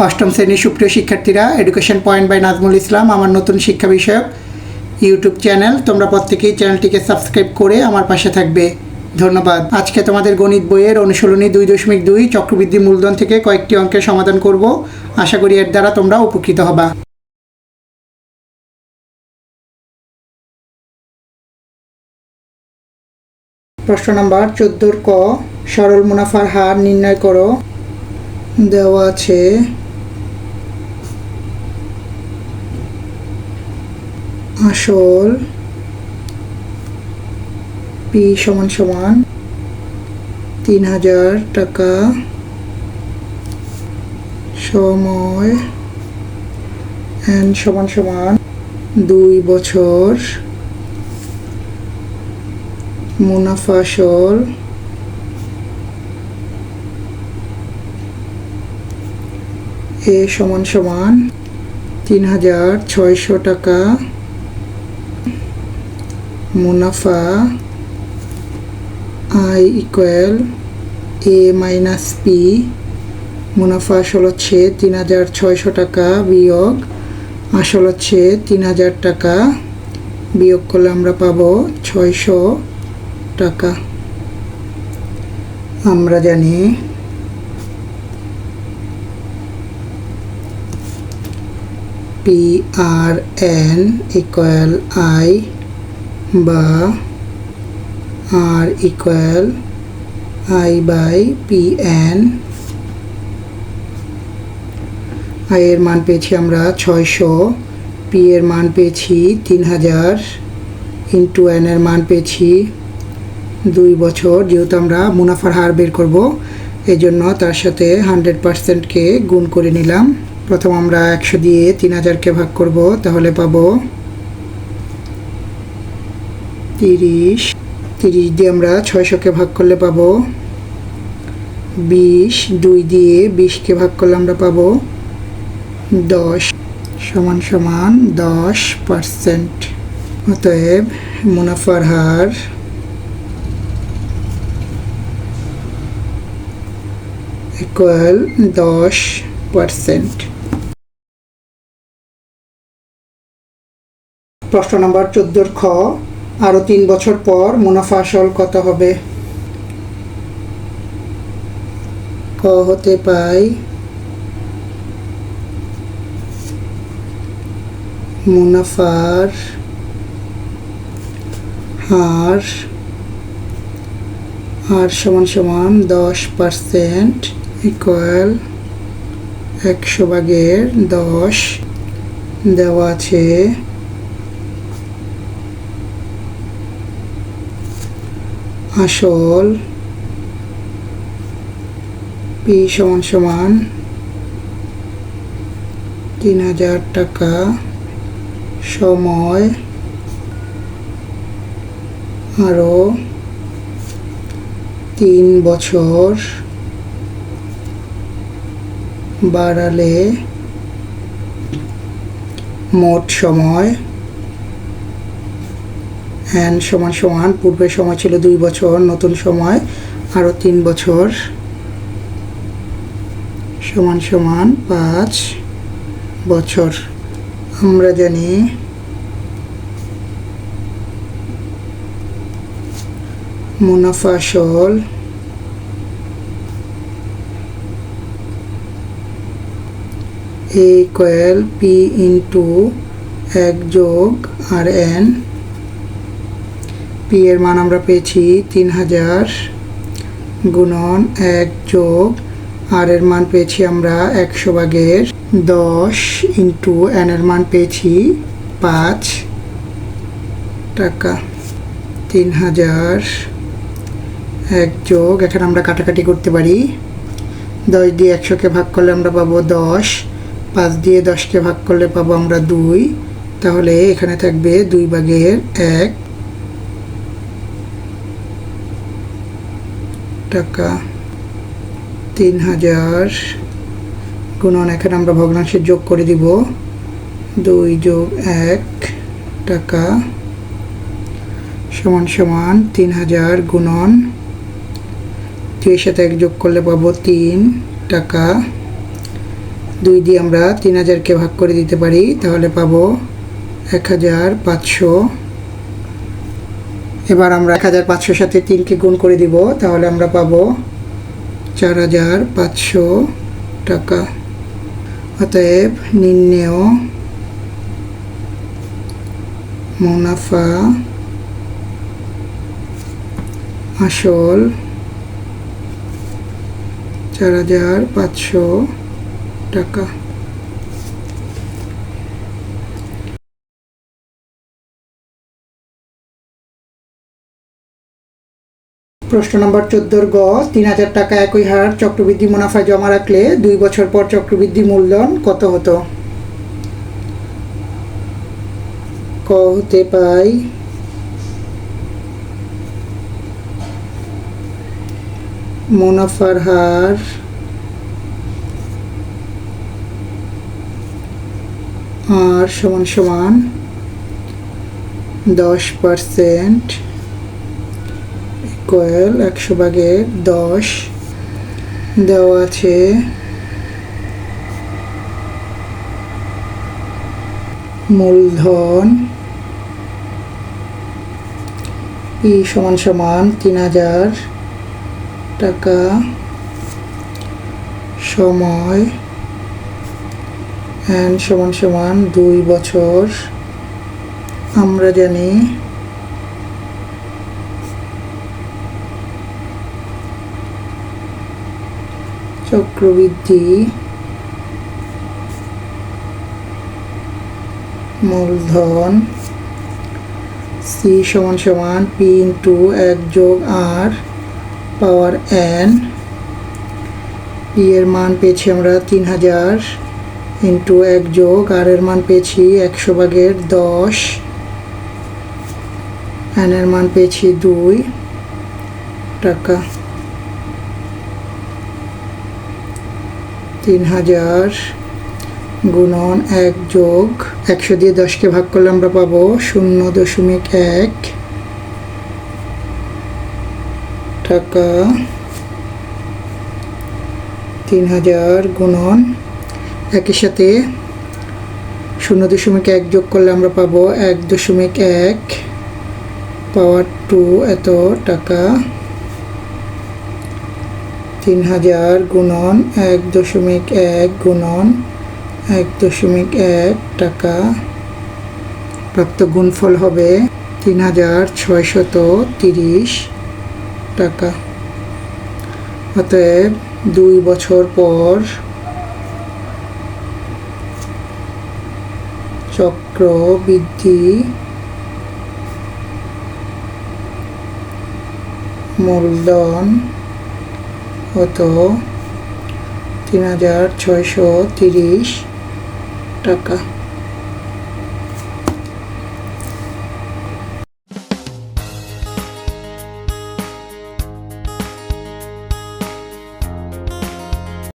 অষ্টম শ্রেণীর সুপ্রিয় শিক্ষার্থীরা, education point by Nazmul Islam আমার নতুন শিক্ষা বিষয়ক ইউটিউব চ্যানেল। তোমরা প্রত্যেকেই চ্যানেলটিকে সাবস্ক্রাইব করে আমার পাশে থাকবে। ধন্যবাদ। আজকে তোমাদের গণিত বইয়ের অনুশীলনী 2.2 চক্রবৃদ্ধি মূলধন থেকে কয়েকটি অঙ্কের সমাধান করব। আশা করি এর দ্বারা তোমরা উপকৃত হবা। প্রশ্ন নাম্বার 14 ক, সরল মুনাফার হার নির্ণয় করো। দেওয়া আছে আসল পি সমান সমান 3000 টাকা, সময় এন সমান সমান 2 বছর, মুনাফা আসল এ সমান সমান 3600 টাকা, মুনাফা I equal A minus P. মুনাফা আসল হচ্ছে 3600 টাকা বিয়োগ আসল হচ্ছে 3000 টাকা, বিয়োগ করলে আমরা পাবো 600 টাকা। আমরা জানি P R N equal I বা R equal I by P N. I এর মান পেয়েছি আমরা 600, পি এর মান পেয়েছি 3000, ইন্টু এন এর মান পেয়েছি 2 বছর। যেহেতু আমরা মুনাফার হার বের করব, এই জন্য তার সাথে 100%কে গুণ করে নিলাম। প্রথম আমরা 100 দিয়ে 3000কে ভাগ করব, তাহলে পাবো 30। 30 দিয়ে আমরা 600কে ভাগ করলে পাবো 20। 2 দিয়ে 20কে ভাগ করলে আমরা পাবো 10 সমান সমান 10%। অতএব মুনাফার হার ইকুয়াল 10%। প্রশ্ন নাম্বার 14 খ, আরো 3 বছর পর মুনাফা আসল কত হবে? ক হতে পাই মুনাফার হার আর সমান সমান 10% ইকুয়াল 100/10। দেওয়া আছে আসল পি সমান সমান 3000 টাকা, সময় আরো 3 বছর, বাড়ালে মোট সময় এন সমান সমান, পূর্বের সময় ছিল 2 বছর, নতুন সময় আরো 3 বছর সমান সমান 5 বছর। আমরা জানি মুনাফা আসল এ ইকুয়াল পি ইন্টু 1 যোগ আর এন। পি এর মান আমরা পেয়েছি 3000 গুণন 1 যোগ আর এর মান পেয়েছি আমরা 100/10 ইন্টু এন এর মান পেয়েছি 5 টাকা। 3000 1 যোগ, এখানে আমরা কাটাকাটি করতে পারি, 10 দিয়ে 100কে ভাগ করলে আমরা পাবো 10, 5 দিয়ে 10কে ভাগ করলে পাবো আমরা 2, তাহলে এখানে থাকবে 2/1 টাকা। 3000 গুণন, এখানে আমরা ভগ্নাংশের যোগ করে দিব, 2 যোগ 1 টাকা সমান সমান 3000 গুণন 2 এর সাথে 1 যোগ করলে পাবো 3 টাকা, 2 দিয়ে আমরা 3000কে ভাগ করে দিতে পারি, তাহলে পাবো 1500। এবার আমরা 1500 সাথে 3কে গুণ করে দিব, তাহলে আমরা পাবো 4500 টাকা। অতএব নির্ণেয় মুনাফা আসল 4500 টাকা। প্রশ্ন নম্বর 14 গ, 3000 টাকা একই হার চক্রবৃদ্ধি মুনাফায় জমা রাখলে 2 বছর পর চক্রবৃদ্ধি মূলধন কত হতো? ক হতে পাই মুনাফার হার আর সমান সমান 10% ইকুয়াল 100/10 দেওয়া আছে। মূলধন ই সমান সমান 3000 টাকা, সময় এন সমান সমান 2 বছর। আমরা জানি চক্রবৃদ্ধি মূলধন সি সমান সমান পি ইন্টু 1+r পাওয়ার n। পি এর মান পেয়েছি আমরা 3000 ইন্টু 1+r এর মান পেয়েছি 100/10, n এর মান পেয়েছি 2 টাকা। 3000 গুণন 1+100 দিয়ে 10কে ভাগ করলে আমরা পাবো 0.1 টাকা। 3000 গুণন একের সাথে 0.1 যোগ করলে আমরা পাবো 1.1 পাওয়ার 2 এত টাকা। 3000 গুণন 1.1 গুণন 1.1 টাকা, প্রাপ্ত গুণফল হবে 3630 টাকা। অতএব 2 বছর পর চক্রবৃদ্ধি মূলধন হতো 3630 টাকা।